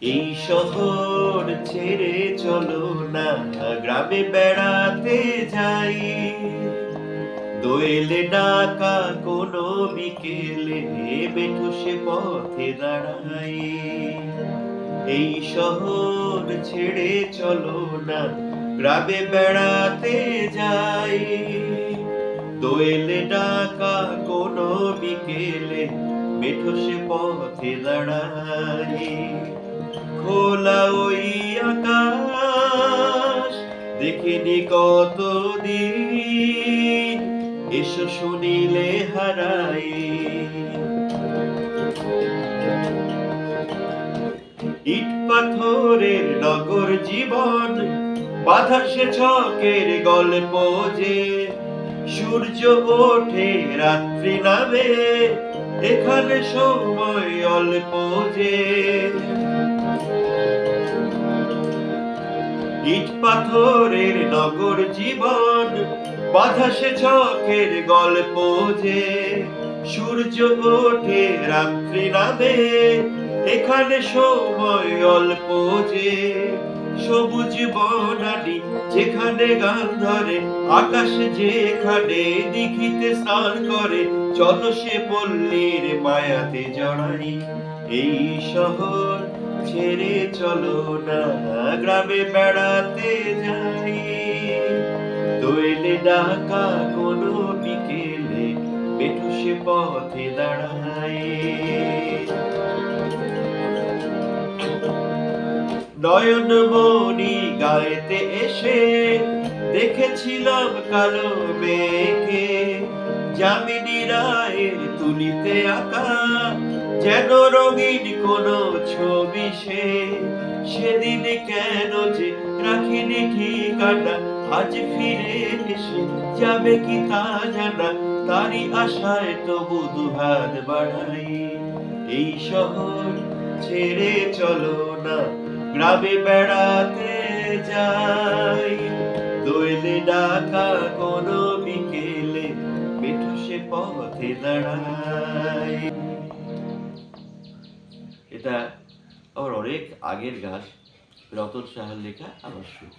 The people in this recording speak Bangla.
এই শহর ছেড়ে চলো না গ্রামে বেড়াতে যাই। দোয়েলে ডাকা কোনো বিকেলে বেঠুসে পথে দাঁড়াই। এই শহর ছেড়ে চলো না গ্রামে বেড়াতে যাই। দোয়েলে ডাকা কোনো বিকেলে বেঠুসে পথে দাঁড়াই। খোলা ওই আকাশ দেখিনি কতদিন, এসো শুনিলে হারাই। ইট পাথরের নগর জীবন, বাধা সে ছকের গল্প যে। সূর্য ওঠে রাত্রি নামে, এখানে সময় অল্প যে। ইট পাথরের নগর জীবন, বাধা সে ছকের গল্প যে। সূর্য ওঠে রাত্রি নামে, এখানে সময় অল্প যে। সবুজ বনানি যেখানে গান ধরে, আকাশ যেখানে দিঘিতে স্নান করে, চলো সে পল্লীর মায়াতে জড়াই। এই শহর ছেড়ে চলো না গ্রামে বেড়াতে যাই। দোয়েলে ডাকা কোনো বিকেলে বেঠুসে পথে দাঁড়াই। নয়নমণি গায়েতে এসে দেখেছিলাম কালো মেঘে, যামিনী রায়ের তুলিতে আঁকা যেন রঙিন কোন ছবি সে। সেদিন কেন যে রাখিনি ঠিকানা, আজ ফিরে এসে যাবে কি তা জানা। তারই আশায় তবু দুহাত বাড়াই। এই শহর ছেড়ে চলো না গ্রামে বেড়াতে যাই। দোয়েলে ডাকা কোনো বিকেলে বেঠুসে পথে দাঁড়াই। এটা আমার অনেক আগের গান, রতন সাহার লেখা, আমার সুর।